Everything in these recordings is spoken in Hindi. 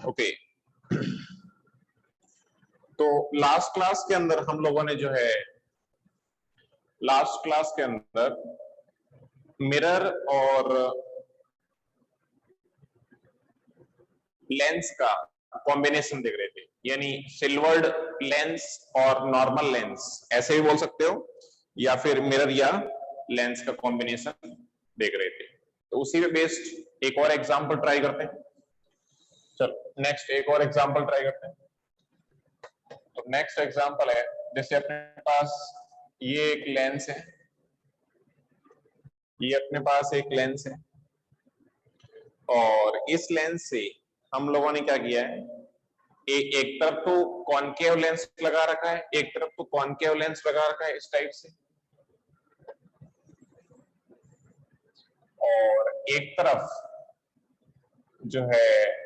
ओके, तो लास्ट क्लास के अंदर हम लोगों ने जो है मिरर और लेंस का कॉम्बिनेशन देख रहे थे, यानी सिल्वर्ड लेंस और नॉर्मल लेंस ऐसे भी बोल सकते हो, या फिर मिरर या लेंस का कॉम्बिनेशन देख रहे थे। तो उसी पे बेस्ड एक और एग्जांपल ट्राई करते हैं। चलो नेक्स्ट एक और एग्जांपल ट्राई करते हैं। तो नेक्स्ट एग्जांपल है, जैसे अपने पास ये एक लेंस है, ये अपने पास एक लेंस है, और इस लेंस से हम लोगों ने क्या किया है, एक तरफ तो कॉनकेव लेंस लगा रखा है, एक तरफ तो कॉनकेव लेंस लगा रखा है इस टाइप से, और एक तरफ जो है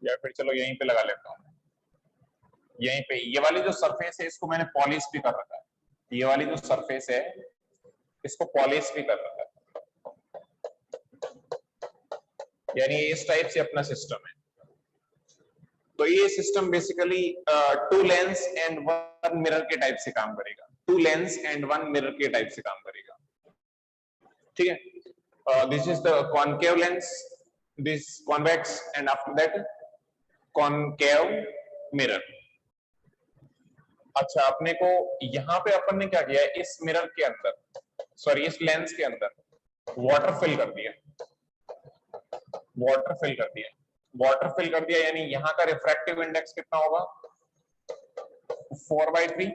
या फिर चलो यहीं पे लगा लेता हूं, यहीं पे ये वाली जो सरफेस है इसको मैंने पॉलिश भी कर रखा है, ये वाली जो सरफेस है इसको पॉलिश भी कर रखा है, यानी इस टाइप से अपना सिस्टम है। तो ये system basically 2 lens and 1 mirror के टाइप से काम करेगा, 2 लेंस एंड 1 मिरर के टाइप से काम करेगा, ठीक है। This is the concave lens, this convex, and after that concave mirror. अच्छा, अपने को यहां पे अपन ने क्या किया है, इस मिरर के अंदर, सॉरी इस लेंस के अंदर वाटर फिल कर दिया, वाटर फिल कर दिया, वाटर फिल कर दिया, यानी यहाँ का रिफ्रैक्टिव इंडेक्स कितना होगा, 4/3,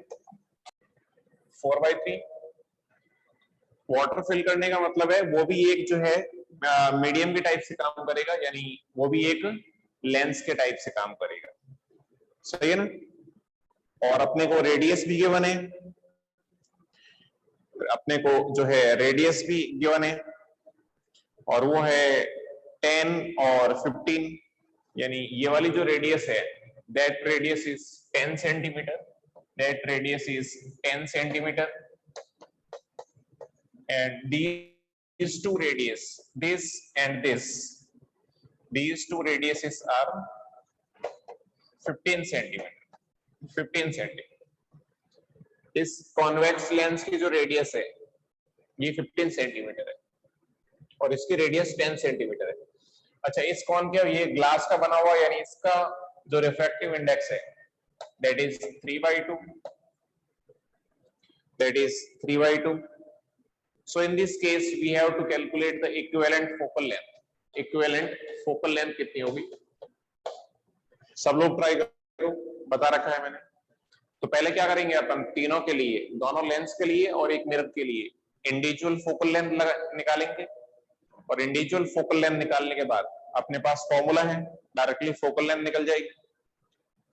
4/3। वाटर फिल करने का मतलब है वो भी एक जो है मीडियम के टाइप से काम करेगा, यानी वो भी एक लेंस के टाइप से काम करेगा, सही है ना। और अपने को रेडियस भी गिवन है, अपने को जो है रेडियस भी गिवन है, और वो है 10 और 15, यानी ये वाली जो रेडियस है, that radius is 10 centimetre, that radius is 10 centimetre, and these two radius, this and this, these two radiuses are 15 centimetre, 15 centimetre. इस कॉन्वेक्स लेंस की जो रेडियस है ये 15 सेंटीमीटर है, और इसकी रेडियस 10 सेंटीमीटर है। अच्छा, इस कॉनकेव, ये ग्लास का बना हुआ, यानी इसका जो रिफ्रैक्टिव इंडेक्स है that is 3/2, that is 3/2. So in this case we have to calculate the equivalent focal length. Equivalent focal length कितनी होगी, सब लोग ट्राई करो, बता रखा है मैंने। तो पहले क्या करेंगे अपन, तीनों के लिए, दोनों लेंस के लिए और एक मिरर के लिए इंडिविजुअल फोकल लेंथ निकालेंगे, और इंडिविजुअल फोकल लेंथ निकालने के बाद अपने पास फॉर्मूला है, डायरेक्टली फोकल लेंथ निकल जाएगी।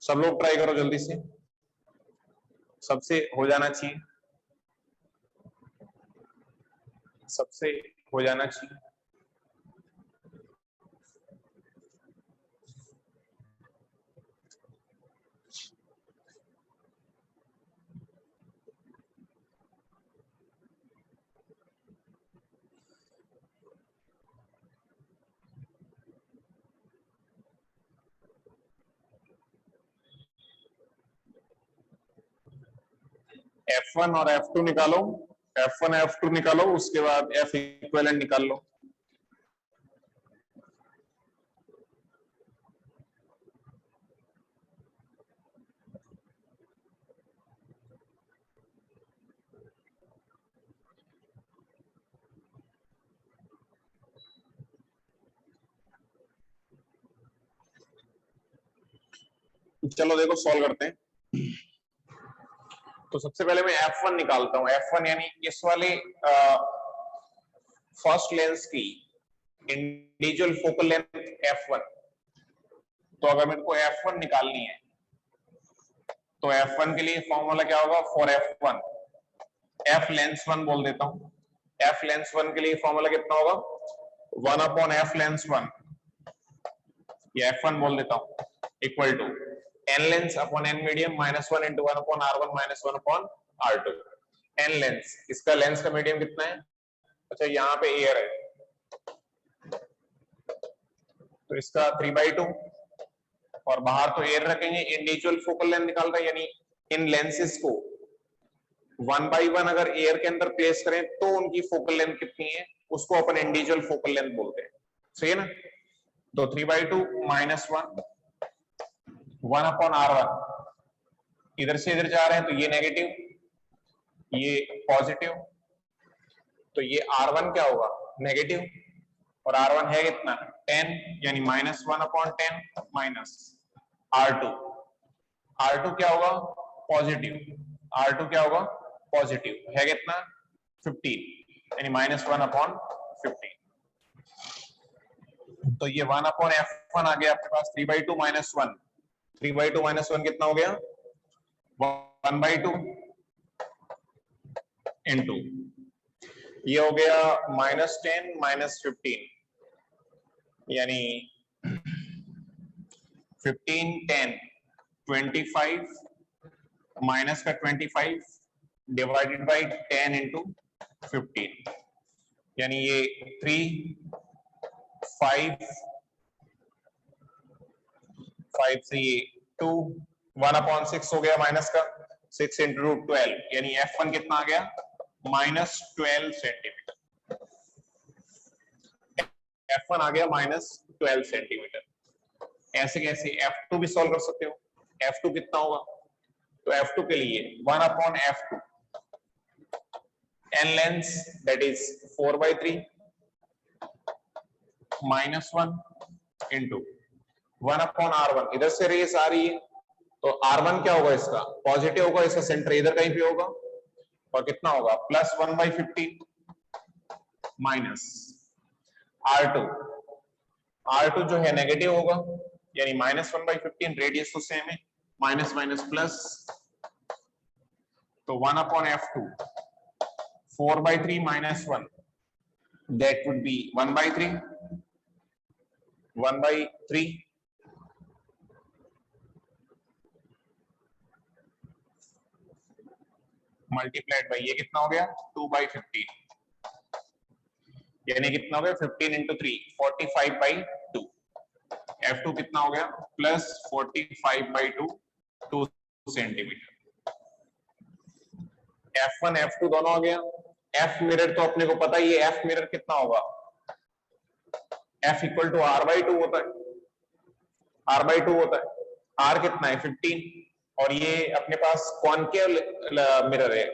सब लोग ट्राई करो जल्दी से, सबसे हो जाना चाहिए, सबसे हो जाना चाहिए। F1 और F2 निकालो, F1 F2 निकालो, उसके बाद F इक्विवेलेंट निकाल लो। चलो देखो सॉल्व करते हैं। तो सबसे पहले मैं F1 निकालता हूं, F1 यानी इस वाले फर्स्ट लेंस की इंडिविजुअल फोकल लेंथ F1। तो अगर मेरे को F1 निकालनी है तो F1 के लिए फॉर्मूला क्या होगा, फॉर F1, F लेंस 1 बोल देता हूं, F लेंस 1 के लिए फॉर्मूला कितना होगा, 1/F लेंस 1, ये F1 बोल देता हूं, equal to n lens upon n medium minus 1 into 1/R1 माइनस 1/R2। n लेंस, इसका लेंस का मीडियम कितना है अच्छा यहाँ पे एयर है तो इसका 3/2 और बाहर तो एयर रखेंगे। इंडिविजुअल फोकल लेंथ निकाल रहे हैं, यानी इन लेंसेज को 1/1 अगर एयर के अंदर प्लेस करें तो उनकी फोकल लेंथ कितनी है, उसको अपन इंडिविजुअल फोकल लेंथ बोलते हैं। सही है ना? तो 3/2 माइनस 1/r1, इधर से इधर जा रहे हैं तो ये नेगेटिव, ये पॉजिटिव, तो ये r1 क्या होगा, नेगेटिव, और r1 है कितना 10, यानी -1/10 माइनस r2, r2 क्या होगा पॉजिटिव, r2 क्या होगा पॉजिटिव है कितना 15, यानी -1/15। तो ये 1/f1 आ गया आपके पास 3/2 माइनस 1, 3/2 माइनस 1 कितना हो गया 1/2 इंटू ये हो गया -10 -15, यानी 15 10 25 माइनस का 25 डिवाइडेड बाई 10 इंटू 15, यानी ये 3 5 से ये 2 1/6 हो गया माइनस का 6 इंटू 12, यानी F1 कितना आ गया -12 सेंटीमीटर। F1 आ गया -12 सेंटीमीटर। ऐसे कैसे F2 भी सॉल्व कर सकते हो। F2 कितना होगा, तो F2 के लिए 1/F2 n lens that is 4/3 -1 into 1/R1, इधर से रेस आ रही है तो R1 क्या होगा इसका पॉजिटिव होगा, इसका सेंटर इधर कहीं पे होगा, और कितना होगा +1/50 माइनस R2, R2 जो है नेगेटिव होगा, यानी -1/15, रेडियस तो सेम है, माइनस माइनस प्लस, तो 1/F2 4/3 minus 1 that would be 1/3 multiplied by ये कितना हो गया 2/15, यानी कितना हो गया 15 इंटू 3 45/2, F2 कितना हो गया +45/2 2 सेंटीमीटर। F1 F2 दोनों आ गया। F मिरर तो अपने को पता ही है, F मिरर कितना होगा, F इक्वल टू R/2 होता है, R/2 होता है, R कितना है 15, और ये अपने पास कॉनकेव मिरर है,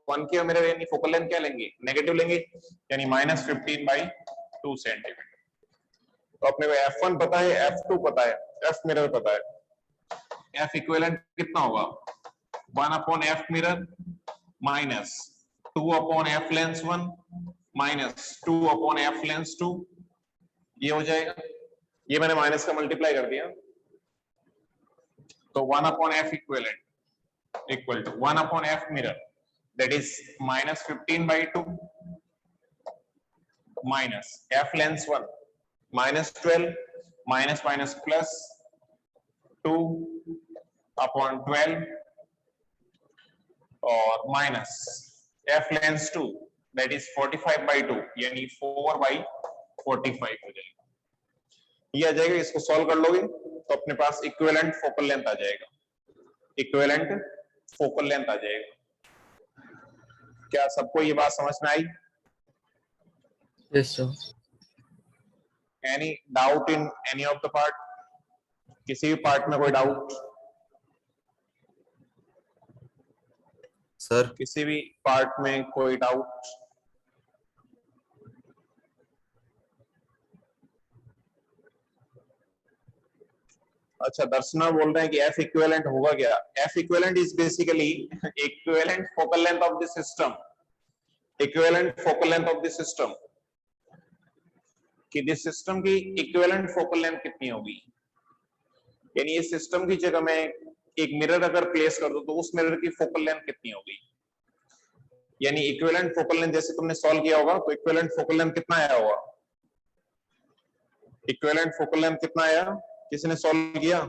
कॉनकेव मिरर यानी फोकल लेंथ क्या लेंगे नेगेटिव लेंगे, यानी -15/2 सेंटीमीटर। तो अपने को F1 पता है, F2 पता है, F मिरर पता है, F इक्विवेलेंट कितना होगा 1/F mirror minus 2/F lens 1 minus 2/F lens 2, ये हो जाएगा, ये मैंने माइनस का मल्टीप्लाई कर दिया, तो 1/F equivalent equal to 1/F mirror that is -15/2 minus F lens 1 -12 minus minus plus 2/12 और minus F lens 2 that is 45/2 यानी 4/45 हो जाएगा। ये आ जाएगा, इसको सॉल्व कर लोगे तो अपने पास इक्विवेलेंट फोकल लेंथ आ जाएगा, इक्विवेलेंट फोकल लेंथ आ जाएगा। क्या सबको ये बात समझ में आई? Yes sir. Any doubt in any of the part, किसी भी पार्ट में कोई डाउट? सर किसी भी पार्ट में कोई डाउट? अच्छा, दर्शना बोल रहे हैं कि F इक्विवेलेंट होगा क्या? F equivalent is basically equivalent focal length of the system, equivalent focal length of the system, कि दिस सिस्टम की इक्विवेलेंट फोकल लेंथ कितनी होगी, यानी ये सिस्टम की जगह में एक मिरर अगर प्लेस कर दो तो उस मिरर की फोकल लेंथ कितनी होगी, यानी इक्विवेलेंट फोकल लेंथ जैसे तुमने सॉल्व किया होगा तो इक्विवेलेंट फोकल लेंथ कितना आया होगा, इक्विवेलेंट फोकल लेंथ कितना आया, किसने सॉल्व किया?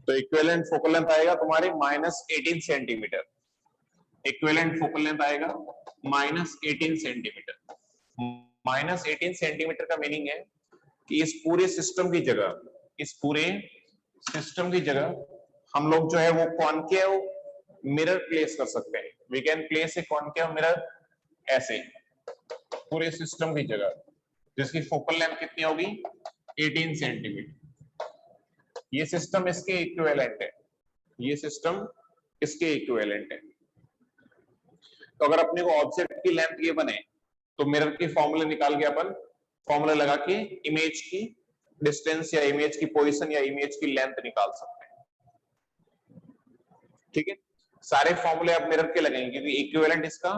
तो इक्विवेलेंट फोकल लेंथ आएगा तुम्हारे -18 सेंटीमीटर। इक्विवेलेंट फोकल लेंथ आएगा -18 सेंटीमीटर। -18 सेंटीमीटर का मीनिंग है कि इस पूरे सिस्टम की जगह हम लोग जो है वो कॉनकेव मिरर प्लेस कर सकते हैं। We can place a concave mirror ऐसे पूरे सिस्टम की जगह, जिसकी फोकल लेंथ कितनी होगी 18 सेंटीमीटर। ये सिस्टम इसके इक्विवेलेंट है, ये सिस्टम इसके इक्विवेलेंट है। तो अगर अपने को ऑब्जेक्ट की लेंथ ये बने तो मिरर के फॉर्मूले निकाल के अपन फॉर्मूला लगा के इमेज की डिस्टेंस या इमेज की पोजीशन या इमेज की लेंथ निकाल सकते हैं। ठीक है, सारे फॉर्मूले अब मिरर के लगेंगे क्योंकि इक्विवेलेंट इसका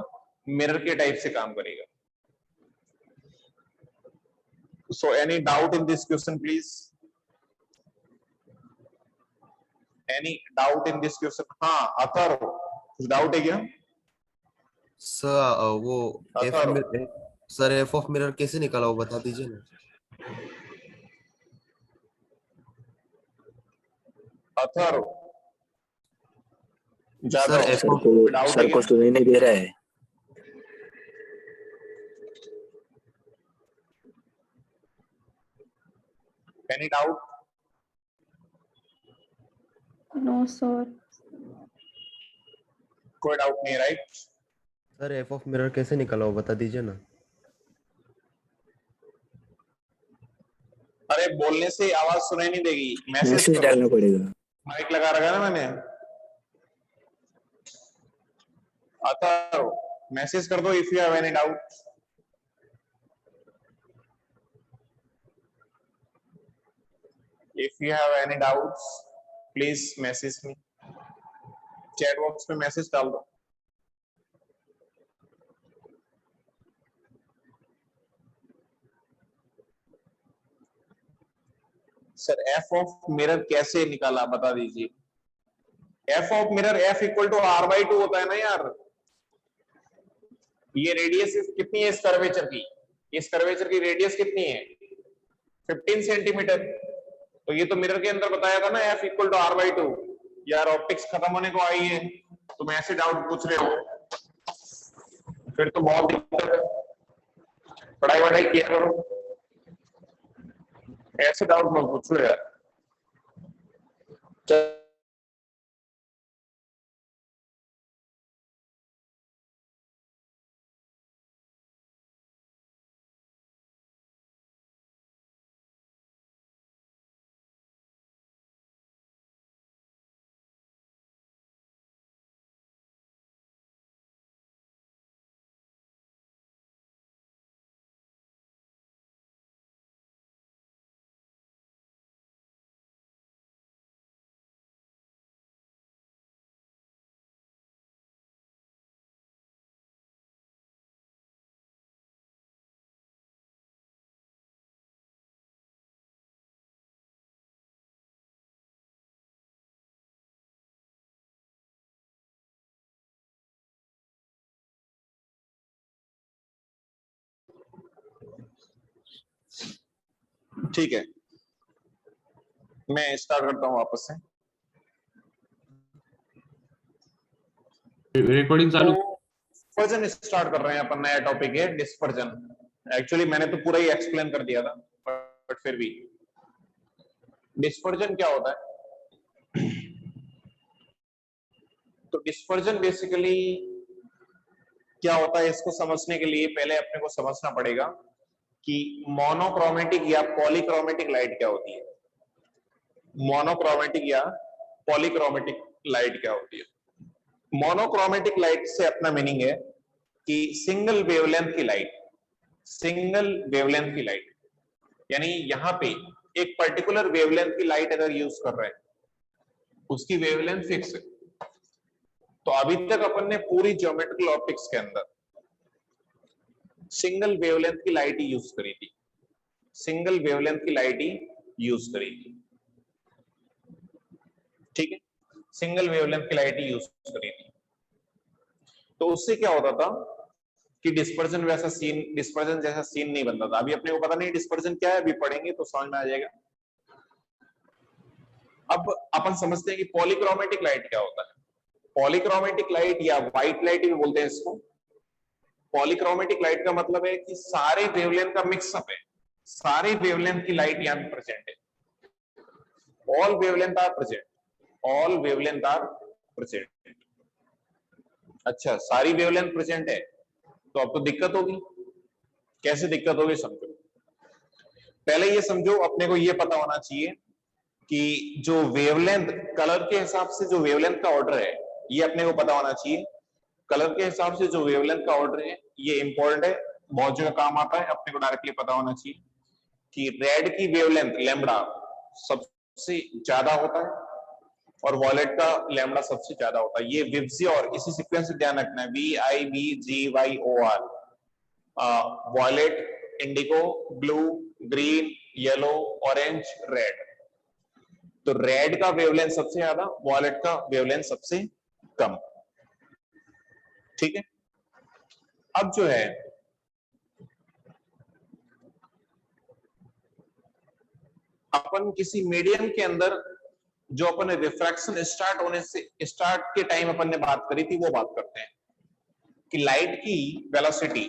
मिरर के टाइप से काम करेगा। So any doubt in this question please? Any doubt in this question? हाँ अथर, कुछ डाउट है क्या सर? वो Athar? Sir F of mirror कैसे निकाला वो बता दीजिए ना। अथर सर सर को सुनाई नहीं दे रहा है। Any doubt? No sir. कोई डाउट नहीं, right? Sir F of mirror कैसे निकाला वो बता दीजिए ना। अरे बोलने से आवाज सुनाई नहीं देगी, मैसेज डालना पड़ेगा। माइक लगा रखा है ना मैंने। आता मैसेज कर दो if you have any doubt. If you have any doubts please message me, chat box में मैसेज डाल दो। सर एफ ऑफ मिरर कैसे निकाला बता दीजिए। F of mirror F equal to R by 2 होता है ना यार। ये रेडियस कितनी है इस कर्वेचर की? इस कर्वेचर की रेडियस कितनी है 15 सेंटीमीटर। तो ये तो मिरर के अंदर बताया था ना F equal to R by 2। यार ऑप्टिक्स खत्म होने को आई है, तुम ऐसे डाउट पूछ रहे हो, फिर तो बहुत दिक्कत है। पढ़ाई वढ़ाई किया करो, ऐसे डाउट मत पूछो यार। ठीक है, मैं स्टार्ट करता हूं वापस से। रिकॉर्डिंग चालू। डिस्पर्जन स्टार्ट कर रहे हैं अपन, नया टॉपिक है डिस्पर्जन। एक्चुअली मैंने तो पूरा ही एक्सप्लेन कर दिया था, बट फिर भी डिस्पर्जन क्या होता है। तो डिस्पर्जन बेसिकली क्या होता है, इसको समझने के लिए पहले अपने को समझना पड़ेगा कि मोनोक्रोमेटिक या पॉलीक्रोमेटिक लाइट क्या होती है। मोनोक्रोमेटिक या पॉलीक्रोमेटिक लाइट क्या होती है। मोनोक्रोमेटिक लाइट से अपना मीनिंग है कि सिंगल वेवलेंथ की लाइट, सिंगल वेवलेंथ की लाइट, यानी यहां पे एक पर्टिकुलर वेवलेंथ की लाइट अगर यूज कर रहे हैं, उसकी वेवलेंथ फिक्स है। तो अभी तक अपन ने पूरी ज्योमेट्रिकल ऑप्टिक्स के अंदर सिंगल वेवलेंथ की लाइट ही यूज करी थी, सिंगल वेवलेंथ की लाइट ही यूज करी थी। ठीक है, सिंगल वेवलेंथ की लाइट ही यूज करी थी। तो उससे क्या होता था कि डिस्पर्जन जैसा सीन नहीं बनता था। अभी अपने को पता नहीं डिस्पर्जन क्या है, अभी पढ़ेंगे तो समझ में आ जाएगा। अब अपन समझते हैं कि पॉलीक्रोमेटिक लाइट क्या होता है। पॉलीक्रोमेटिक लाइट या व्हाइट लाइट भी बोलते हैं इसको। पॉलीक्रोमेटिक लाइट का मतलब है कि सारे वेवलेंथ का मिक्सअप है, सारे वेवलेंथ की लाइट यहां पे प्रेजेंट है। All wavelength are present, all wavelength are present. अच्छा, सारी वेवलेंथ प्रेजेंट है तो अब तो दिक्कत होगी। कैसे दिक्कत होगी समझो। पहले ये समझो, अपने को ये पता होना चाहिए कि जो वेवलेंथ कलर के हिसाब से जो वेवलेंथ का ऑर्डर है, ये अपने को पता होना चाहिए। कलर के हिसाब से जो वेवलेंथ का ऑर्डर है ये इंपॉर्टेंट है, बहुत जगह काम आता है। अपने को डायरेक्टली पता होना चाहिए कि रेड की वेवलेंथ लैम्बडा सबसे ज्यादा होता है और वॉयलेट का लैम्बडा सबसे ज्यादा होता है। ये विब्जी और इसी सीक्वेंस से ध्यान रखना है, VIBGYOR। Violet, indigo, blue, green, yellow, orange, red. तो रेड का वेवलेंथ सबसे ज्यादा, वॉयलेट का वेवलेंथ सबसे कम। ठीक है। अब जो है अपन किसी मीडियम के अंदर जो अपन ने रिफ्रैक्शन स्टार्ट होने से स्टार्ट के टाइम अपन ने बात करी थी वो बात करते हैं कि लाइट की वेलोसिटी,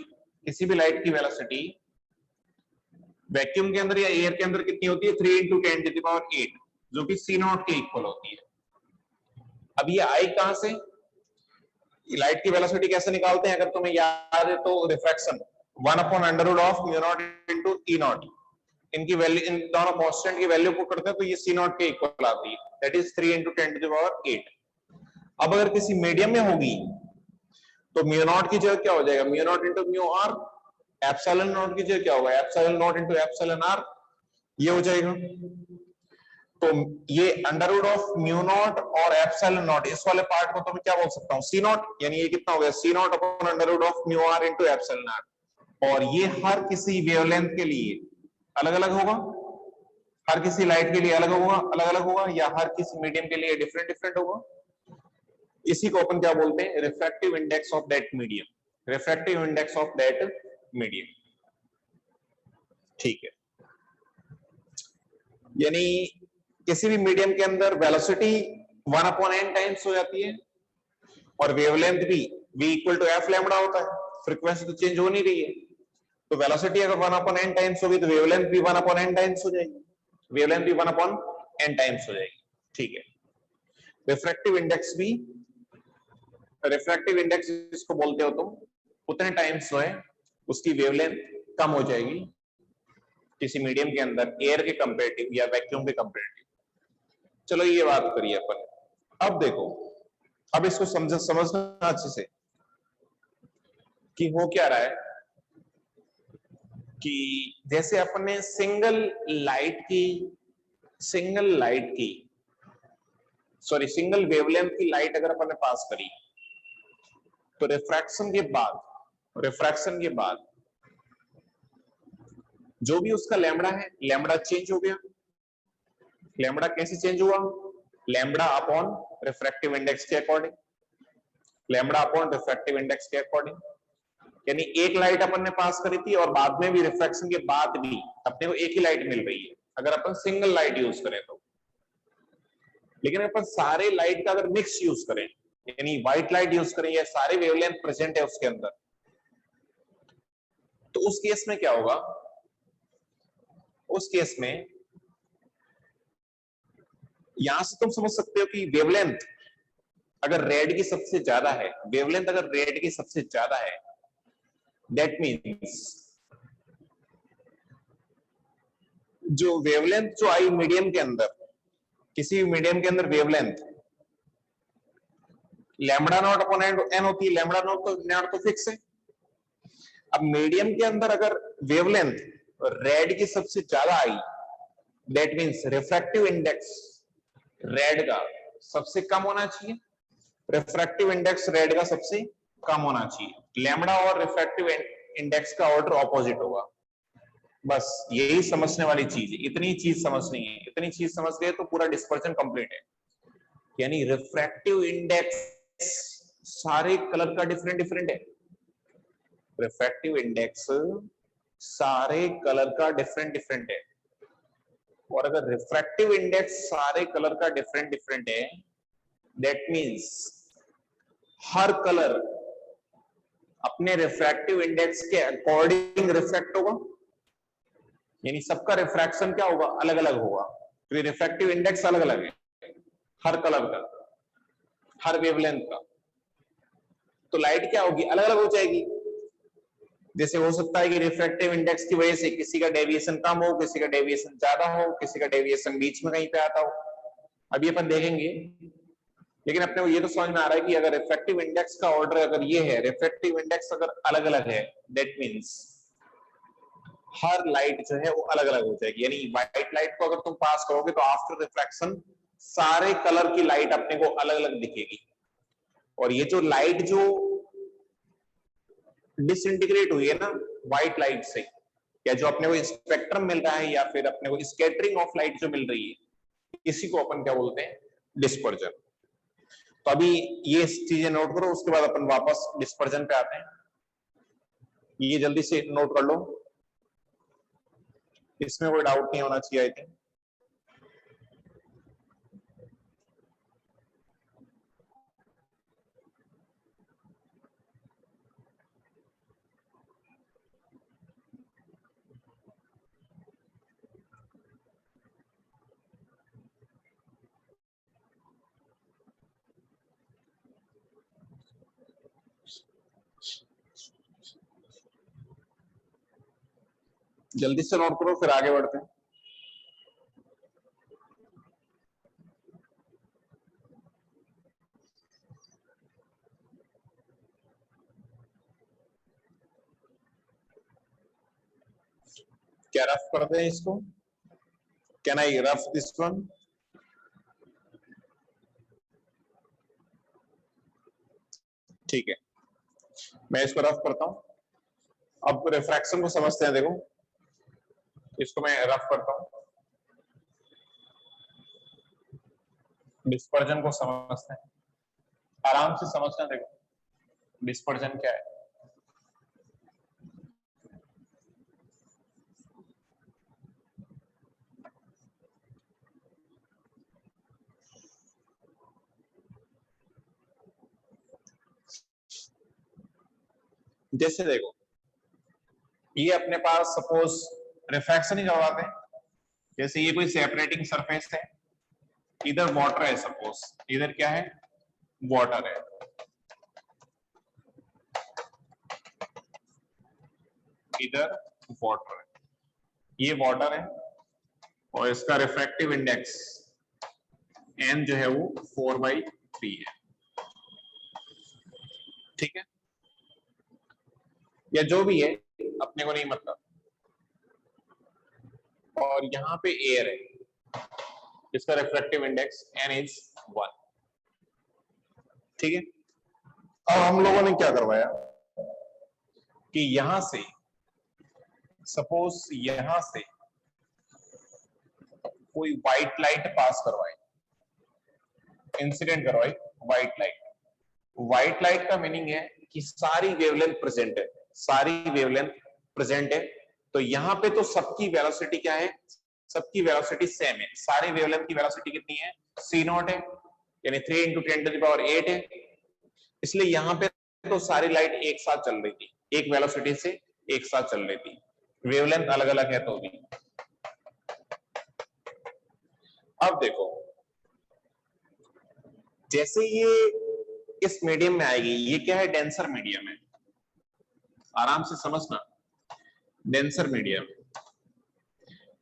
किसी भी लाइट की वेलोसिटी वैक्यूम के अंदर या एयर के अंदर कितनी होती है, 3 × 10⁸, जो कि C0 के इक्वल होती है। अब ये आई कहां से, लाइट की वेलोसिटी कैसे निकालते हैं अगर तुम्हें याद है तो, रिफ्रैक्शन 1/√μ0 × E0। इनकी वैल्यू, इन दोनों कांस्टेंट की वैल्यू को करते हैं तो ये C0 के इक्वल आती है, दैट इज 3 × 10⁸। अब अगर किसी मीडियम में होगी तो μ0 की जगह क्या हो जाएगा, μ0 × μr। एप्सिलॉन नॉट की जगह क्या होगा, एप्सिलॉन नॉट × εr, ये हो जाएगा। तो ये √μ0 और एप्सिलॉन नॉट, इस वाले पार्ट को तो मैं क्या बोल सकता हूँ, C0, यानी ये कितना हो गया, C0/√μr × εr। और ये हर किसी वेवलेंथ के लिए अलग अलग होगा, हर किसी लाइट के लिए अलग होगा, या हर किसी मीडियम के लिए डिफरेंट डिफरेंट होगा। इसी को अपन क्या बोलते हैं, refractive index of that medium, refractive index of that medium. ठीक है। यानी किसी भी मीडियम के अंदर वेलोसिटी 1/n टाइम्स हो जाती है और वेवलेंथ भी v = f लैम्बडा होता है। फ्रीक्वेंसी तो चेंज हो नहीं रही है, तो वेलोसिटी अगर 1/n टाइम्स होगी तो वेवलेंथ भी 1/n टाइम्स हो जाएगी, वेवलेंथ भी 1/n टाइम्स हो जाएगी। ठीक है। रिफ्रैक्टिव इंडेक्स भी, रिफ्रैक्टिव इंडेक्स जिसको बोलते हो तुम, उतने टाइम्स जो है उसकी वेवलेंथ कम हो जाएगी किसी मीडियम के अंदर एयर के कंपैरेटिव या वैक्यूम के कंपैरेटिव। चलो ये बात करिए अपन। अब देखो, अब इसको समझना अच्छे से कि हो क्या रहा है कि जैसे अपन ने सिंगल वेवलेंथ की लाइट अगर अपन ने पास करी तो रिफ्रैक्शन के बाद जो भी उसका लैम्बडा है, लैम्बडा चेंज हो गया। लैम्बडा कैसे चेंज हुआ, लैम्बडा अपॉन रिफ्रैक्टिव इंडेक्स के according, lambda upon refractive index के अकॉर्डिंग। यानी एक लाइट अपन ने पास करी थी और बाद में भी रिफ्रैक्शन के बाद भी अपने को एक ही लाइट मिल रही है अगर अपन सिंगल लाइट यूज करें तो। लेकिन अपन सारे लाइट का अगर मिक्स यूज करें, यानी व्हाइट लाइट यूज करें या सारे वेवलेंथ प्रेजेंट है उसके अंदर, तो उस केस में क्या होगा, उस केस में यहां से तुम समझ सकते हो कि वेवलेंथ अगर रेड की सबसे ज्यादा है, वेवलेंथ अगर रेड की सबसे ज्यादा है, दैट मीन्स जो वेवलेंथ जो आई मीडियम के अंदर, किसी मीडियम के अंदर wavelength lambda naught upon n होती है, लैम्बडा नॉट तो फिक्स है। अब मीडियम के अंदर अगर वेवलेंथ रेड की सबसे ज्यादा आई, that means refractive index red का सबसे कम होना चाहिए, रिफ्रैक्टिव इंडेक्स रेड का सबसे कम होना चाहिए। लैम्बडा और रिफ्रैक्टिव इंडेक्स का ऑर्डर ऑपोजिट होगा। बस यही समझने वाली चीज है, इतनी चीज समझनी है। इतनी चीज समझ गए तो पूरा डिस्पर्जन कंप्लीट है। यानी रिफ्रैक्टिव इंडेक्स सारे कलर का डिफरेंट डिफरेंट है, रिफ्रैक्टिव इंडेक्स सारे कलर का डिफरेंट डिफरेंट है। और अगर रिफ्रैक्टिव इंडेक्स सारे कलर का डिफरेंट डिफरेंट है, दैट मींस हर कलर अपने रिफ्रैक्टिव इंडेक्स के अकॉर्डिंग रिफ्रैक्ट होगा, यानी सबका रिफ्रैक्शन क्या होगा, अलग अलग होगा, तो रिफ्रैक्टिव इंडेक्स अलग अलग है हर कलर का, हर वेवलेंथ का, तो लाइट क्या होगी, अलग अलग हो जाएगी। जैसे हो सकता है कि रिफ्रैक्टिव इंडेक्स की वजह से किसी का डेविएशन कम हो, किसी का डेविएशन ज्यादा हो, किसी का डेविएशन बीच में कहीं पे आता हो, अभी अपन देखेंगे। लेकिन अपने को ये तो समझ में आ रहा है कि अगर रिफ्रैक्टिव इंडेक्स का ऑर्डर अगर ये है, रिफ्रैक्टिव इंडेक्स अगर अलग अलग है, दैट मींस हर लाइट जो है वो अलग अलग हो जाएगी। यानी व्हाइट लाइट को अगर तुम पास करोगे तो आफ्टर रिफ्रैक्शन सारे कलर की लाइट अपने को अलग अलग दिखेगी, और ये जो लाइट जो डिसइंटीग्रेट हुई है ना व्हाइट लाइट से, या जो अपने को स्पेक्ट्रम मिल रहा है, या फिर अपने को स्कैटरिंग ऑफ लाइट जो मिल रही है, इसी को अपन क्या बोलते हैं, डिस्पर्जन। तो अभी ये चीजें नोट करो, उसके बाद अपन वापस डिस्पर्जन पे आते हैं। ये जल्दी से नोट कर लो, इसमें कोई डाउट नहीं होना चाहिए आई थिंक। जल्दी से नोट करो, फिर आगे बढ़ते हैं। क्या रफ करते हैं इसको? Can I rough this one? ठीक है, मैं इसको रफ करता हूं। अब रिफ्रैक्शन को समझते हैं, देखो इसको मैं रफ करता हूं, डिस्पर्जन को समझते हैं, आराम से समझना। देखो डिस्पर्जन क्या है, जैसे देखो ये अपने पास सपोज रिफ्रैक्शन ही करवाते हैं, जैसे ये कोई सेपरेटिंग सरफेस है, इधर वाटर है, सपोज इधर क्या है, वाटर है, इधर वाटर है, ये वाटर है, और इसका रिफ्रैक्टिव इंडेक्स n जो है वो 4/3 है, ठीक है, या जो भी है अपने को नहीं मतलब। और यहाँ पे एयर है, इसका रिफ्रैक्टिव इंडेक्स n इज 1, ठीक है। अब हम लोगों ने क्या करवाया कि यहां से सपोज यहां से कोई व्हाइट लाइट पास करवाई, इंसिडेंट करवाई व्हाइट लाइट। व्हाइट लाइट का मीनिंग है कि सारी वेवलेंथ प्रेजेंट है, सारी वेवलेंथ प्रेजेंट है, तो यहां पे तो सबकी वेलोसिटी क्या है, सबकी वेलोसिटी सेम है, सारी वेवलेंथ की वेलोसिटी कितनी है, c0 है, यानी 3 × 10⁸ है, इसलिए यहां पे तो सारी लाइट एक साथ चल रही थी, एक वेलोसिटी से एक साथ चल रही थी, वेवलेंथ अलग अलग है तो भी। अब देखो जैसे ये इस मीडियम में आएगी, ये क्या है, डेंसर मीडियम है, आराम से समझना, डेंसर मीडियम,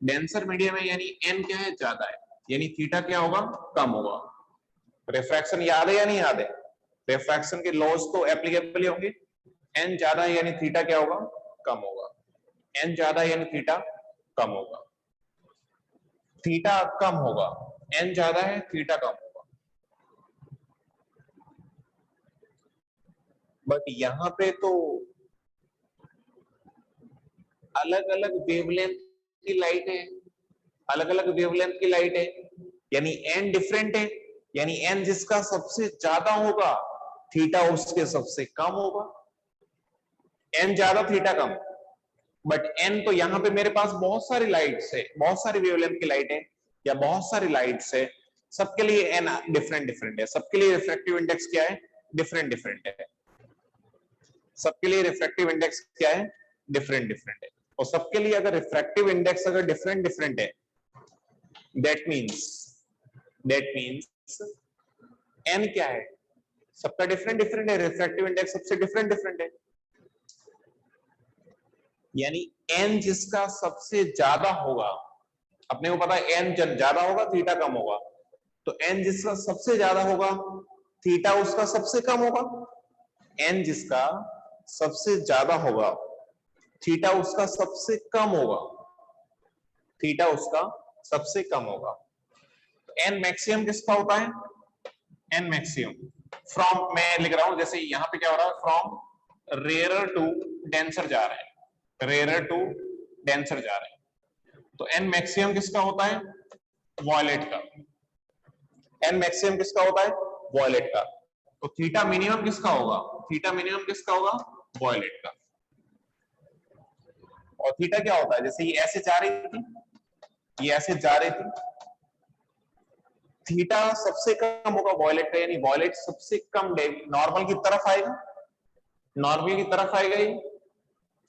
डेंसर मीडियम है, यानी n क्या है, ज्यादा है, यानी थीटा क्या होगा, कम होगा। रिफ्रैक्शन याद है या नहीं याद है, रिफ्रैक्शन के लॉज तो एप्लीकेबल ही होंगे, n ज्यादा है यानी थीटा क्या होगा, कम होगा, n ज्यादा है यानी थीटा कम होगा, थीटा कम होगा, n ज्यादा है थीटा कम होगा। बट यहां पे तो अलग अलग वेवलेंथ की लाइट है, अलग अलग वेवलेंथ की लाइट है, यानी n डिफरेंट है, यानी n जिसका सबसे ज्यादा होगा थीटा उसके सबसे कम होगा, n ज्यादा थीटा कम, बट एन तो यहाँ पे मेरे पास बहुत सारी लाइट्स है, बहुत सारी वेवलेंथ की लाइट है या बहुत सारी लाइट्स है, सबके लिए एन डिफरेंट डिफरेंट है, सबके लिए रिफ्रैक्टिव इंडेक्स क्या है, डिफरेंट डिफरेंट है, सबके लिए रिफ्रैक्टिव इंडेक्स क्या है, डिफरेंट डिफरेंट है। और सबके लिए अगर रिफ्रैक्टिव इंडेक्स अगर डिफरेंट डिफरेंट है, दैट मीन्स एन क्या है, सबका डिफरेंट डिफरेंट है, रिफ्रैक्टिव इंडेक्स सबसे डिफरेंट डिफरेंट है। यानी एन जिसका सबसे ज्यादा होगा, अपने को पता है एन ज्यादा होगा थीटा कम होगा, तो एन जिसका सबसे ज्यादा होगा थीटा उसका सबसे कम होगा, एन जिसका सबसे ज्यादा होगा थीटा उसका सबसे कम होगा, थीटा उसका सबसे कम होगा। एन मैक्सिमम किसका होता है, एन मैक्सिमम फ्रॉम, मैं लिख रहा हूं जैसे यहां पे क्या हो रहा है, फ्रॉम रेयरर टू डेंसर जा रहा है, रेयरर टू डेंसर जा रहे हैं, तो एन मैक्सिमम किसका होता है, वॉयलेट का, एन मैक्सिमम किसका होता है, वॉयलेट का। तो थीटा मिनिमम किसका होगा, थीटा मिनिमम किसका होगा, वॉयलेट का। और थीटा क्या होता है, जैसे ये ऐसे जा रही थी, ये ऐसे जा रही थी, थीटा सबसे कम होगा वॉयलेट का, यानी वॉयलेट सबसे कम नॉर्मल की तरफ आएगा, नॉर्मल की तरफ आएगा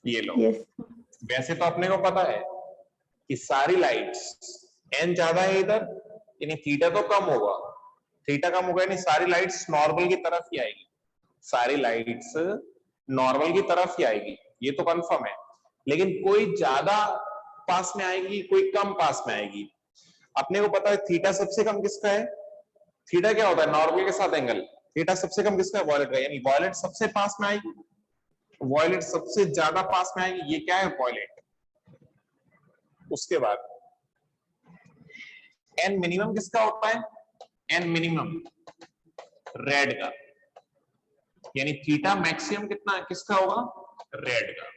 ये लो। Yes. वैसे तो अपने को पता है कि सारी लाइट्स एन ज्यादा है इधर, यानी थीटा तो कम होगा, थीटा कम होगा यानी सारी लाइट्स नॉर्मल की तरफ ही आएगी, सारी लाइट्स नॉर्मल की तरफ ही आएगी, ये तो कंफर्म है। लेकिन कोई ज्यादा पास में आएगी, कोई कम पास में आएगी। अपने को पता है थीटा सबसे कम किसका है, थीटा क्या होता है, नॉर्मल के साथ एंगल, थीटा सबसे कम किसका है, वॉयलेट का, यानी वॉयलेट सबसे पास में आएगी, वॉयलेट सबसे ज्यादा पास में आएगी, ये क्या है, वॉयलेट। उसके बाद एन मिनिमम किसका होता है, एन मिनिमम रेड का, यानी थीटा मैक्सिमम कितना किसका होगा, रेड का।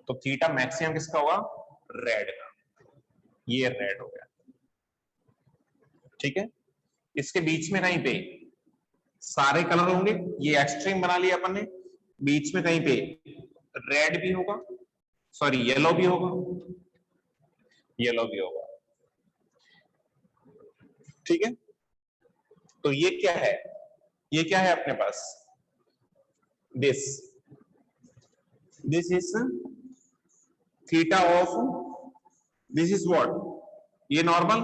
तो थीटा मैक्सिमम किसका होगा, रेड का, ये रेड हो गया, ठीक है। इसके बीच में कहीं पे सारे कलर होंगे, ये एक्सट्रीम बना लिया अपन ने, बीच में कहीं पे रेड भी होगा, सॉरी येलो भी होगा, येलो भी होगा, ठीक है। तो ये क्या है, ये क्या है अपने पास, this is theta of, this is what, ये नॉर्मल,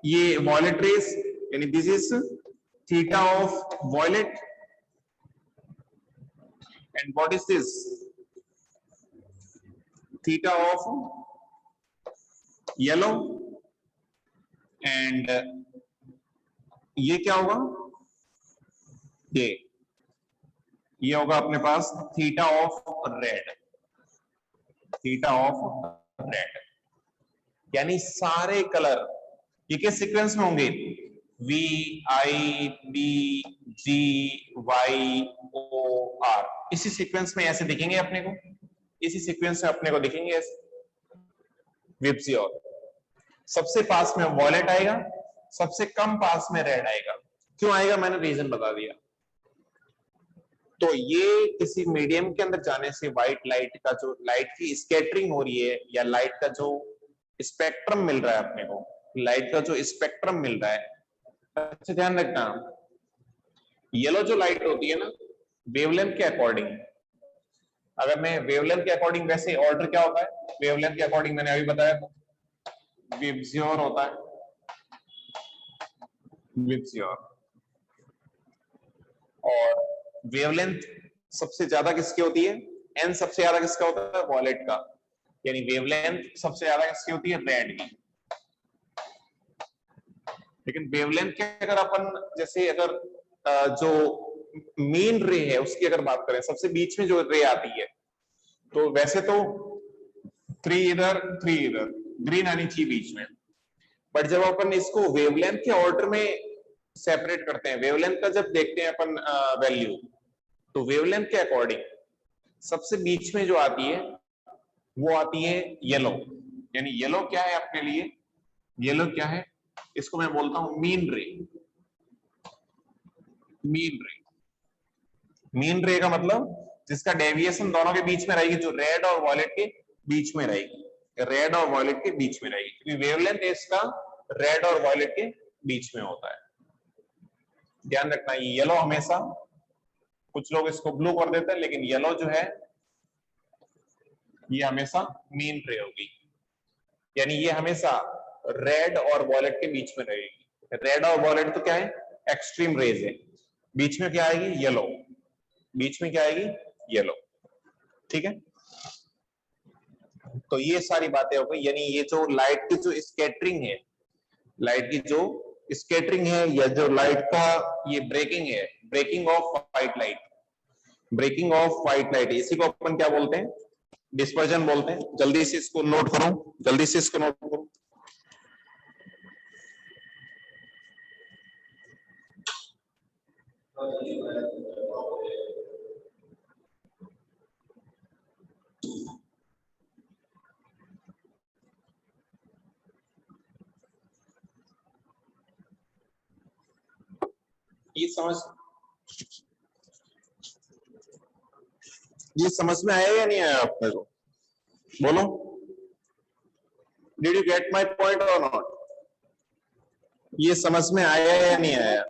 ये वॉयलेट रेस, यानी this is theta of violet, and what is this, theta of yellow, and ये क्या होगा, ये होगा अपने पास theta of red, theta of red. यानी सारे कलर ये किस सीक्वेंस में होंगे, V I B G Y O R, इसी सीक्वेंस में ऐसे दिखेंगे अपने को, इसी सीक्वेंस में अपने को दिखेंगे ऐसे, विब्जियोर। सबसे पास में वॉयलेट आएगा, सबसे कम पास में रेड आएगा। क्यों आएगा, मैंने रीजन बता दिया। तो ये किसी मीडियम के अंदर जाने से व्हाइट लाइट का जो लाइट की स्कैटरिंग हो रही है, या लाइट का जो स्पेक्ट्रम मिल रहा है अपने को, लाइट का जो स्पेक्ट्रम मिल रहा है, अच्छा ध्यान रखना, येलो जो लाइट होती है ना, वेवलेंथ के अकॉर्डिंग, अगर मैं वेवलेंथ के अकॉर्डिंग, वैसे ऑर्डर क्या होता है वेवलेंथ के अकॉर्डिंग, मैंने अभी बताया था, विब्जियोर होता है, विब्जियोर। और वेवलेंथ सबसे ज्यादा किसकी होती है, एन सबसे ज्यादा किसका होता है, वॉयलेट का, यानी वेवलेंथ सबसे ज्यादा किसकी होती है, रेड की। लेकिन वेवलेंथ के अगर अपन जैसे अगर जो मेन रे है उसकी अगर बात करें, सबसे बीच में जो रे आती है, तो वैसे तो 3 इधर 3 इधर, ग्रीन आनी चाहिए बीच में, बट जब अपन इसको वेवलेंथ के ऑर्डर में सेपरेट करते हैं, वेवलेंथ का जब देखते हैं अपन वैल्यू, तो वेवलेंथ के अकॉर्डिंग सबसे बीच में जो आती है वो आती है येलो। यानी येलो क्या है अपने लिए, येलो क्या है, इसको मैं बोलता हूं मीन रे। मीन रे, मीन रे का मतलब जिसका डेविएशन दोनों के बीच में रहेगी, जो रेड और वॉयलेट के बीच में रहेगी, रेड और वॉयलेट के बीच में रहेगी, क्योंकि वेवलेंथ इसका रेड और वॉयलेट के बीच में होता है। ध्यान रखना, ये येलो हमेशा, कुछ लोग इसको ब्लू कर देते हैं, लेकिन येलो जो है ये हमेशा मीन रे होगी, यानी ये हमेशा रेड और वॉयलेट के बीच में रहेगी। रेड और वॉयलेट तो क्या है, एक्सट्रीम रेज है, बीच में क्या आएगी, येलो, बीच में क्या आएगी, येलो। ठीक है, तो ये सारी बातें हो गई, यानी ये जो लाइट की जो स्कैटरिंग है, लाइट की जो स्कैटरिंग है, या जो लाइट का ये ब्रेकिंग है, breaking of white light, breaking of white light, इसी को अपन क्या बोलते हैं, डिस्पर्जन बोलते हैं। जल्दी से इसको नोट करो, जल्दी से इसको नोट करो। ये समझ में आया या नहीं आया आपने को, बोलो, did you get my point और नॉट? ये समझ में आया या नहीं आया?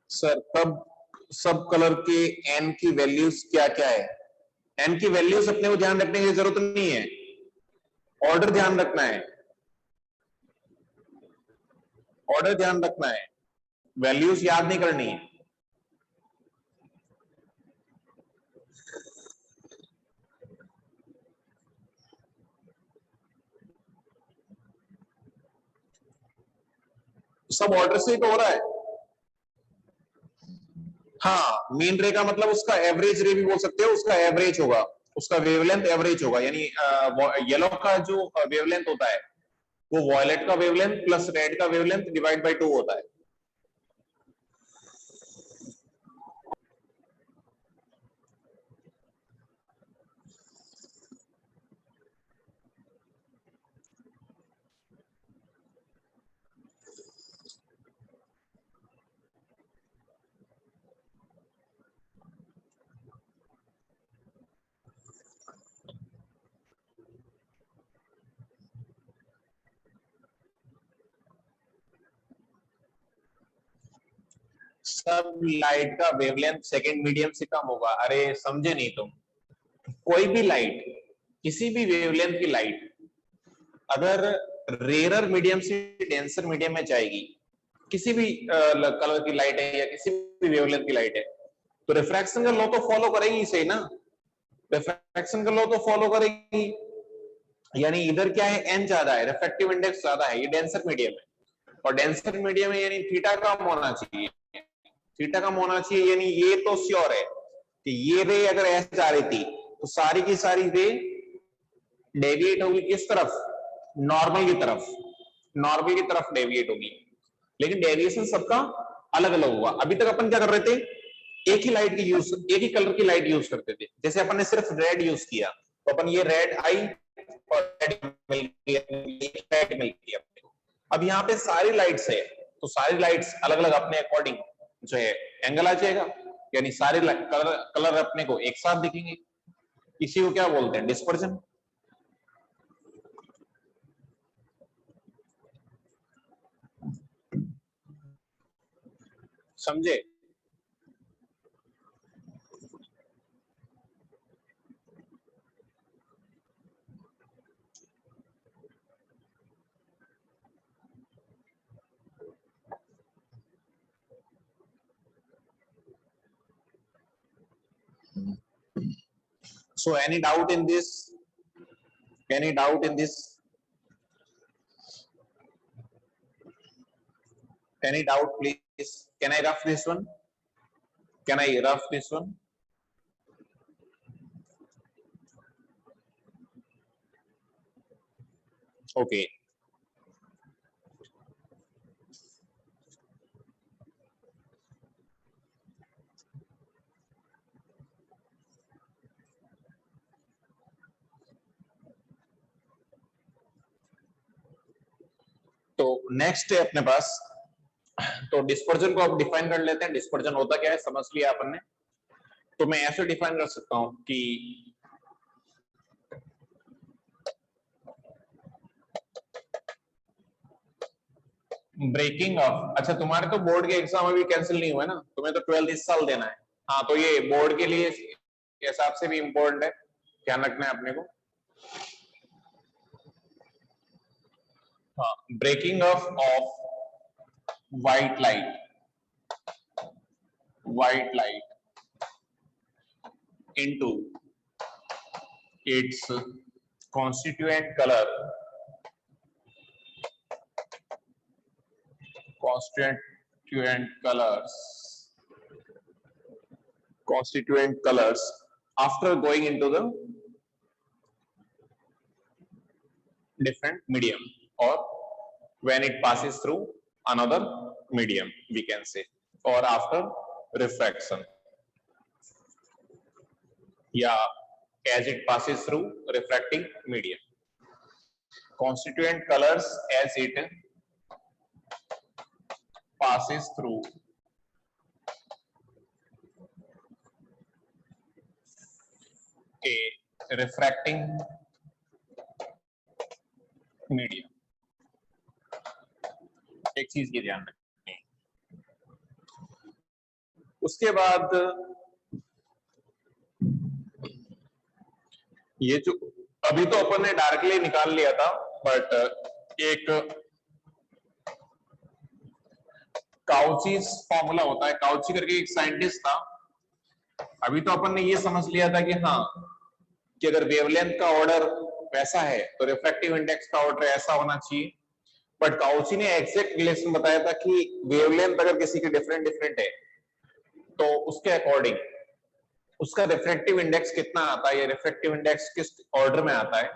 सर तब सब कलर के एन की वैल्यूज क्या क्या है? एन की वैल्यूज अपने को ध्यान रखने की जरूरत नहीं है, ऑर्डर ध्यान रखना है, ऑर्डर ध्यान रखना है, वैल्यूज याद नहीं करनी है। सब ऑर्डर से ही तो हो रहा है। हाँ, मीन रे का मतलब उसका एवरेज रे भी बोल सकते हो, उसका एवरेज होगा, उसका वेवलेंथ एवरेज होगा, यानी येलो का जो वेवलेंथ होता है वो वॉयलेट का वेवलेंथ प्लस रेड का वेवलेंथ डिवाइड बाय 2 होता है। सब लाइट का वेवलेंथ सेकंड मीडियम से कम होगा। अरे समझे नहीं तुम, कोई भी लाइट, किसी भी वेवलेंथ की लाइट अगर रेयर मीडियम से डेंसर मीडियम में जाएगी, किसी भी कलर की लाइट है या किसी भी वेवलेंथ की लाइट है, तो रिफ्रैक्शन का लॉ तो फॉलो करेगी सही ना, रिफ्रैक्शन का लॉ तो फॉलो करेगी, यानी इधर क्या है, एन ज्यादा है, रिफ्रैक्टिव इंडेक्स ज्यादा है, ये डेंसर मीडियम है, और डेंसर मीडियम है यानी थीटा कम होना चाहिए, थीटा कम होना चाहिए, यानी ये तो श्योर है कि ये रे अगर ऐसे जा रही थी तो सारी की सारी रे डेविएट होगी किस तरफ, नॉर्मल की तरफ, नॉर्मल की तरफ डेविएट होगी, लेकिन डेविएशन सबका अलग अलग होगा। अभी तक अपन क्या कर रहे थे, एक ही लाइट की यूज, एक ही कलर की लाइट यूज करते थे, जैसे अपन ने सिर्फ रेड यूज किया तो अपन ये रेड आई और रेड मिल गया। अब यहाँ पे सारी लाइट्स है तो सारी लाइट्स अलग अलग अपने अकॉर्डिंग जो है एंगल आ जाएगा, यानी सारे कलर कलर अपने को एक साथ दिखेंगे, इसी को क्या बोलते हैं, डिस्पर्जन। समझे? So any doubt in this? Any doubt in this? Any doubt, please? Can I rough this one? Can I rough this one? Okay. तो नेक्स्ट है अपने पास, तो डिस्पर्जन को अब डिफाइन कर लेते हैं। डिस्पर्जन होता क्या है समझ लिया अपन ने। तो मैं ऐसे डिफाइन कर सकता हूं कि ब्रेकिंग ऑफ, अच्छा तुम्हारे तो बोर्ड के एग्जाम अभी कैंसिल नहीं हुए ना, तुम्हें तो 12th इस साल देना है। हाँ तो ये बोर्ड के लिए हिसाब से भी इंपॉर्टेंट है, ध्यान रखना है अपने को। हाँ, breaking of white light into its constituent colors after going into the different medium, or when it passes through another medium, we can say, or after refraction, yeah, as it passes through refracting medium. Constituent colors as it passes through a refracting medium. एक चीज की ध्यान रखनी है। उसके बाद ये जो अभी तो अपन ने डायरेक्टली निकाल लिया था, बट एक काउचीज फॉर्मूला होता है, काउची करके एक साइंटिस्ट था। अभी तो अपन ने ये समझ लिया था कि हाँ कि अगर वेवलेंथ का ऑर्डर वैसा है तो रिफ्रैक्टिव इंडेक्स का ऑर्डर ऐसा होना चाहिए, बट काउची ने एग्जैक्ट रिलेशन बताया था कि वेवलेंथ अगर किसी की डिफरेंट है तो उसके अकॉर्डिंग उसका रिफ्रैक्टिव इंडेक्स कितना आता है, या रिफ्रैक्टिव इंडेक्स किस ऑर्डर में आता है।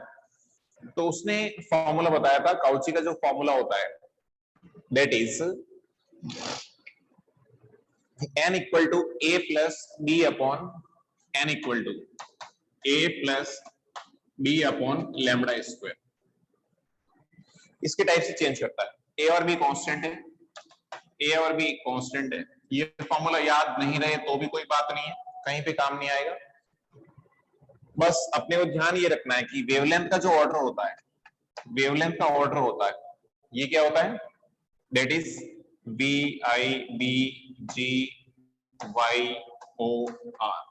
तो उसने फॉर्मूला बताया था, काउची का जो फॉर्मूला होता है that is n equal to a plus b upon n equal to a plus b upon lambda square. इसके टाइप से चेंज करता है, a और b कांस्टेंट है, a और b कांस्टेंट है। ये फॉर्मूला याद नहीं रहे तो भी कोई बात नहीं है, कहीं पे काम नहीं आएगा। बस अपने को ध्यान ये रखना है कि वेवलेंथ का जो ऑर्डर होता है, वेवलेंथ का ऑर्डर होता है, ये क्या होता है, that is B I B G Y O R,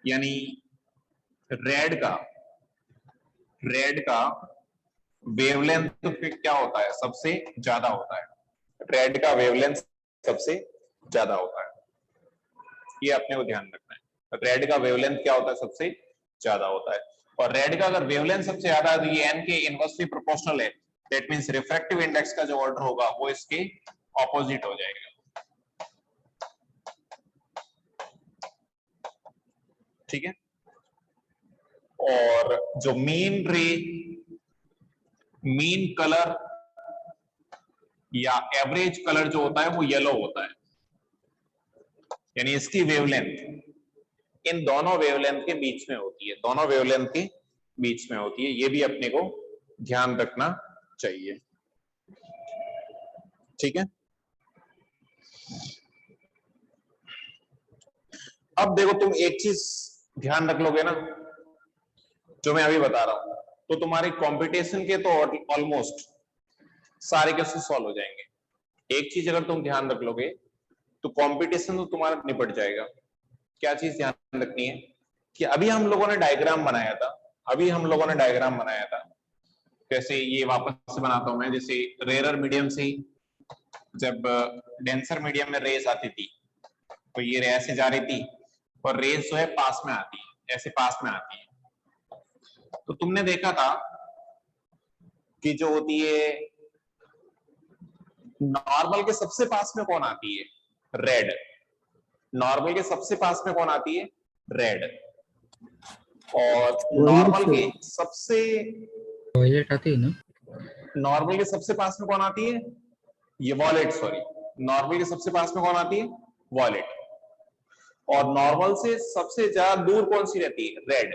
यानी रेड का वेवलेंथ क्या होता है, सबसे ज्यादा होता है। रेड का वेवलेंथ सबसे ज्यादा होता है, ये अपने को ध्यान रखना है। रेड का वेवलेंथ क्या होता है, सबसे ज्यादा होता है। और रेड का अगर वेवलेंथ सबसे ज्यादा है तो ये n के इनवर्सली प्रोपोर्शनल है, दैट मींस रिफ्रैक्टिव इंडेक्स का जो ऑर्डर होगा वो इसके ऑपोजिट हो जाएगा। ठीक है। और जो मीन कलर या एवरेज कलर जो होता है वो येलो होता है, यानी इसकी वेवलेंथ इन दोनों वेवलेंथ के बीच में होती है, दोनों वेवलेंथ के बीच में होती है। ये भी अपने को ध्यान रखना चाहिए। ठीक है। अब देखो तुम एक चीज ध्यान रख लोगे ना जो मैं अभी बता रहा हूं, तो तुम्हारे कंपटीशन के तो ऑलमोस्ट सारे क्वेश्चन सॉल्व हो जाएंगे। एक चीज अगर तुम ध्यान रख लोगे तो कंपटीशन तो तुम्हारा निपट जाएगा। क्या चीज ध्यान रखनी है कि अभी हम लोगों ने डायग्राम बनाया था, जैसे ये वापस से बनाता हूं मैं, जैसे रेयर मीडियम से ही जब डेंसर मीडियम में रेस आती थी तो ये रे ऐसे जा रही थी और रेस जो है पास में आती है, ऐसे पास में आती है। तो तुमने देखा था कि जो होती है नॉर्मल के सबसे पास में कौन आती है, रेड। नॉर्मल के सबसे पास में कौन आती है, रेड। और नॉर्मल के सबसे वॉयलेट आती है ना, नॉर्मल के सबसे पास में कौन आती है, ये वॉलेट, सॉरी, नॉर्मल के सबसे पास में कौन आती है, वॉलेट। और नॉर्मल से सबसे ज्यादा दूर कौन सी रहती है, रेड।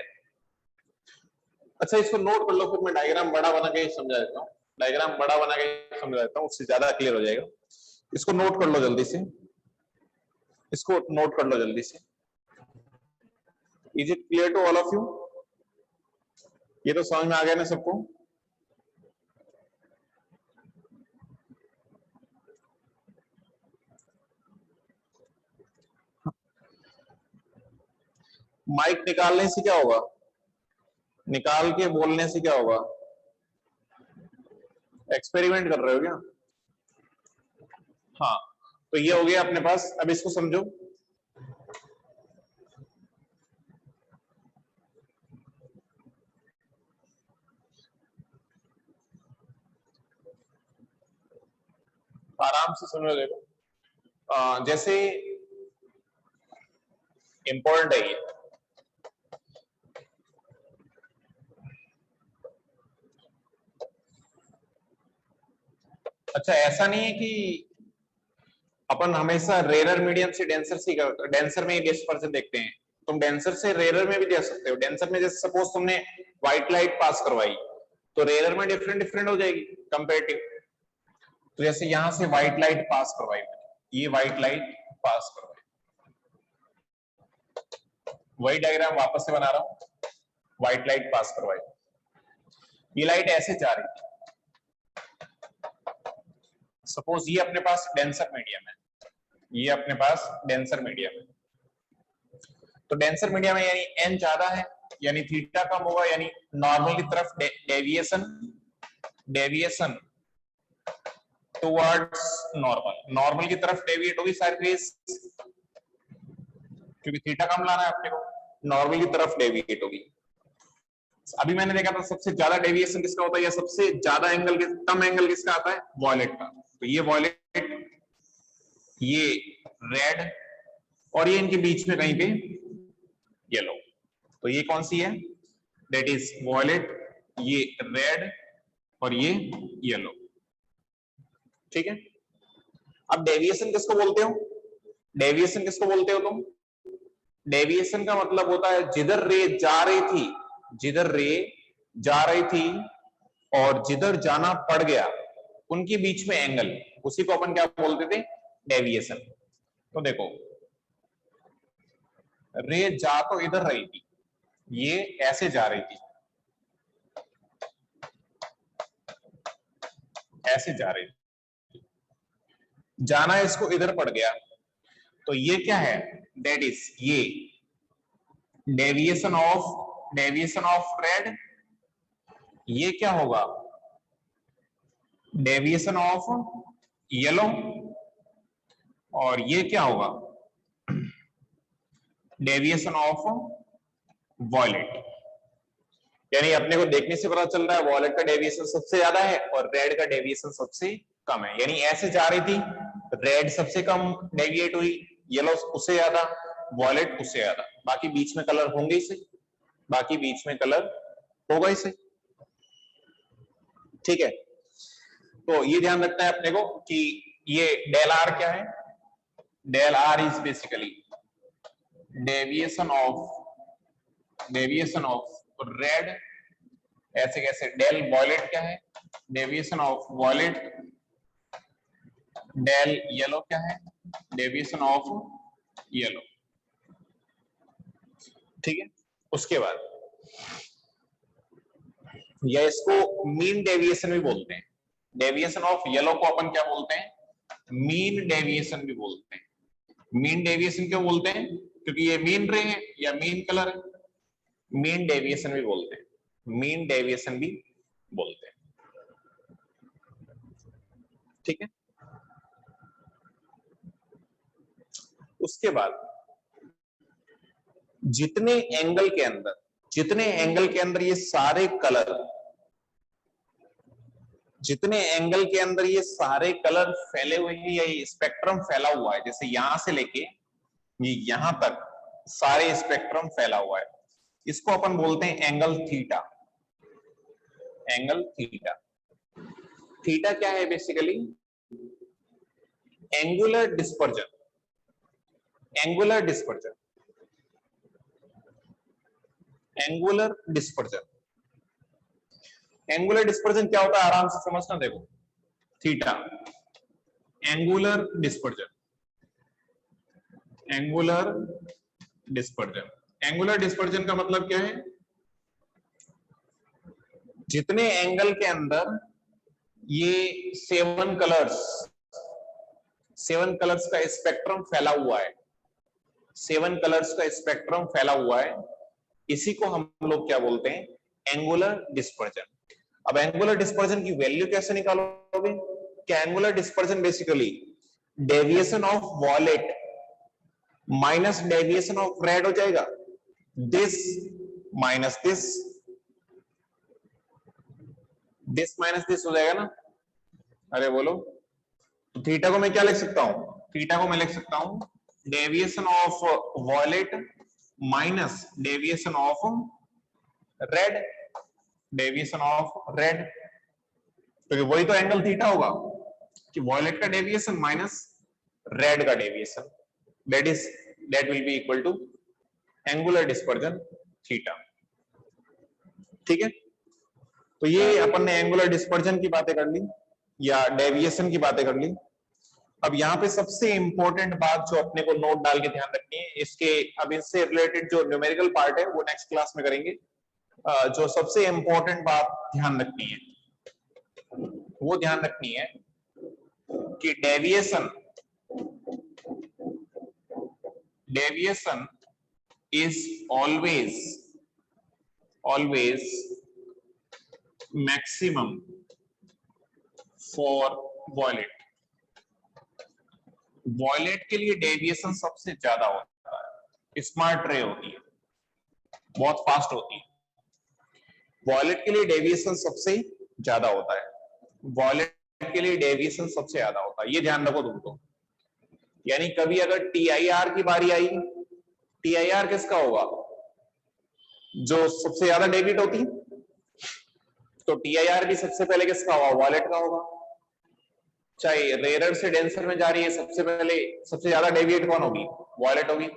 अच्छा इसको नोट कर लो, फिर मैं डायग्राम बड़ा बना के समझा देता हूं। डायग्राम बड़ा बना के समझा देता हूँ, उससे ज्यादा क्लियर हो जाएगा। इसको नोट कर लो जल्दी से, इसको नोट कर लो जल्दी से। Is it clear to all of you? ये तो समझ में आ गया ना सबको? माइक निकालने से क्या होगा? निकाल के बोलने से क्या होगा? एक्सपेरिमेंट कर रहे हो क्या? हाँ, तो ये हो गया अपने पास। अब इसको समझो। आराम से समझो, देखो जैसे इंपॉर्टेंट है ये। अच्छा, ऐसा नहीं है कि अपन हमेशा रेरर मीडियम से डेंसर से डेंसर में ही डिस्पर्जन देखते हैं। तुम डेंसर से रेरर में भी देख सकते हो। डेंसर में जैसे सपोज तुमने व्हाइट लाइट पास करवाई, तो रेरर में डिफरेंट डिफरेंट हो जाएगी कंपेरेटिव। तो जैसे यहां से व्हाइट लाइट पास करवाई, ये व्हाइट लाइट पास करवाई, वही डायग्राम वापस से बना रहा हूं। व्हाइट लाइट पास करवाई, ये लाइट ऐसे जा रही थी। सपोज ये अपने पास डेंसर मीडियम है, ये अपने पास डेंसर मीडियम है। तो डेंसर मीडियम में यानी एन ज्यादा है, यानी थीटा कम होगा, यानी नॉर्मल की तरफ डेविएशन टुवर्ड्स नॉर्मल की तरफ डेविएट होगी सरफेस, क्योंकि थीटा कम लाना है अपने को, नॉर्मल की तरफ डेविएट होगी। अभी मैंने देखा था सबसे ज्यादा डेविएशन किसका होता है, या सबसे ज्यादा एंगल कम एंगल किसका आता है? वॉयलेट का। तो ये वॉयलेट, ये रेड, और ये इनके बीच में कहीं पे येलो। तो ये कौन सी है? दैट इज वॉयलेट, ये रेड और ये येलो। ठीक है। अब डेविएशन किसको बोलते हो? डेविएशन किसको बोलते हो तुम? डेविएशन का मतलब होता है जिधर रे जा रही थी, जिधर रे जा रही थी और जिधर जाना पड़ गया, उनके बीच में एंगल, उसी को अपन क्या बोलते थे? डेविएशन। तो देखो, रे जा तो इधर रही थी, ये ऐसे जा रही थी, ऐसे जा रही थी, जाना इसको इधर पड़ गया, तो ये क्या है? दैट इज ये डेविएशन ऑफ रेड। ये क्या होगा? Deviation of yellow. और ये क्या होगा? Deviation of violet. यानी अपने को देखने से पता चल रहा है वॉयलेट का डेविएशन सबसे ज्यादा है और रेड का डेविएशन सबसे कम है। यानी ऐसे जा रही थी, रेड सबसे कम डेविएट हुई, येलो उससे ज्यादा, वॉयलेट उससे ज्यादा। बाकी बीच में कलर होंगे ही सही, बाकी बीच में कलर होगा ही सही। ठीक है। तो ये ध्यान रखना है अपने को कि ये डेल आर क्या है? Del R is basically deviation of red. ऐसे कैसे? डेल वॉयलेट क्या है? Deviation of violet. Del yellow क्या है? Deviation of yellow. ठीक है। उसके बाद या इसको मीन डेविएशन भी बोलते हैं। डेविएशन ऑफ येलो को अपन क्या बोलते हैं? मीन डेविएशन भी बोलते हैं। मीन डेविएशन क्यों बोलते हैं? क्योंकि ये मीन रे है या मीन कलर है। मीन डेविएशन भी बोलते हैं, मीन डेविएशन भी बोलते हैं। ठीक है। उसके बाद जितने एंगल के अंदर ये सारे कलर, जितने एंगल के अंदर ये सारे कलर फैले हुए हैं या ये स्पेक्ट्रम फैला हुआ है, जैसे यहां से लेके ये यहां तक सारे स्पेक्ट्रम फैला हुआ है, इसको अपन बोलते हैं angle theta. Angle theta. Theta क्या है? Basically angular dispersion. Angular dispersion, angular dispersion. Angular dispersion क्या होता है आराम से समझना, देखो theta, angular dispersion, angular dispersion, angular dispersion का मतलब क्या है, जितने एंगल के अंदर ये 7 कलर्स का स्पेक्ट्रम फैला हुआ है, 7 कलर्स का स्पेक्ट्रम फैला हुआ है, इसी को हम लोग क्या बोलते हैं, एंगुलर डिस्पर्जन। अब एंगुलर डिस्पर्जन की वैल्यू कैसे निकालोगे, क्या angular dispersion basically deviation of violet minus deviation of red हो जाएगा, this minus this, this minus this हो जाएगा ना, अरे बोलो। तो थीटा को मैं क्या लिख सकता हूं, थीटा को मैं लिख सकता हूं deviation of violet minus deviation of red, deviation of red, तो वही तो एंगल थीटा होगा कि वॉलेट का डेविएशन माइनस रेड का deviation, that will be equal to angular dispersion theta. ठीक है, तो ये अपन ने एंगुलर डिस्पर्जन की बातें कर ली या डेविएशन की बातें कर ली। अब यहाँ पे सबसे इंपॉर्टेंट बात जो अपने को नोट डाल के ध्यान रखनी है, इसके अब इससे रिलेटेड जो न्यूमेरिकल पार्ट है वो नेक्स्ट क्लास में करेंगे। जो सबसे इंपॉर्टेंट बात ध्यान रखनी है वो ध्यान रखनी है कि deviation is always maximum for wallet. Wallet के लिए डेविएशन सबसे ज्यादा होता है, स्मार्ट रे होती है, बहुत फास्ट होती है, वॉलेट के लिए डेविएशन सबसे ज्यादा होता है, वॉलेट के लिए डेविएशन सबसे ज्यादा होता है, ये ध्यान रखो तुमको। यानी कभी अगर टीआईआर की बारी आई, टीआईआर किसका होगा, जो सबसे ज्यादा डेविएट होती, तो टीआईआर भी सबसे पहले किसका होगा, वॉलेट का होगा। चाहे रेयर से डेंसर में जा रही है, सबसे पहले सबसे ज्यादा डेविएट कौन होगी, वॉलेट होगी।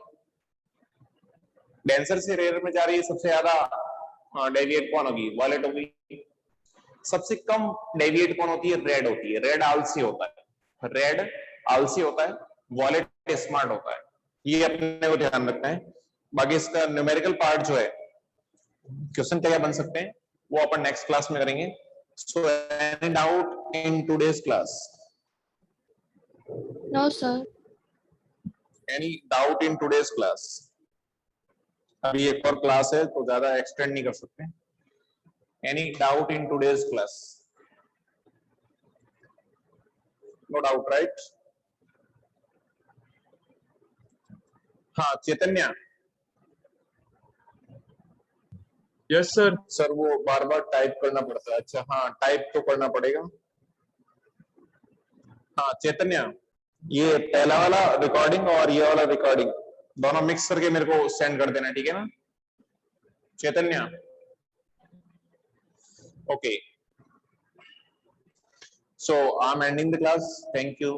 डेंसर से रेयर में जा रही है, सबसे ज्यादा डेविएट कौन होगी, वॉलेट होगी। सबसे कम डेविएट कौन होती है, रेड होती है, रेड आलसी होता है, रेड आलसी होता है, वॉलेट स्मार्ट होता है, ये अपने को ध्यान रखना है। बाकी इसका न्यूमेरिकल पार्ट जो है, क्वेश्चन क्या बन सकते हैं वो अपन नेक्स्ट क्लास में करेंगे। सो any doubt in today's class, No, sir. Any doubt in today's class? अभी एक और क्लास है तो ज्यादा एक्सटेंड नहीं कर सकते। Any doubt in today's class? No doubt, right? हाँ चैतन्य। Yes sir. सर वो बार बार टाइप करना पड़ता है। अच्छा हाँ, टाइप तो करना पड़ेगा। हाँ चैतन्य, ये पहला वाला रिकॉर्डिंग और ये वाला रिकॉर्डिंग दोनों मिक्स करके मेरे को सेंड कर देना, ठीक है ना Chaitanya? Okay, so I am ending the class, thank you.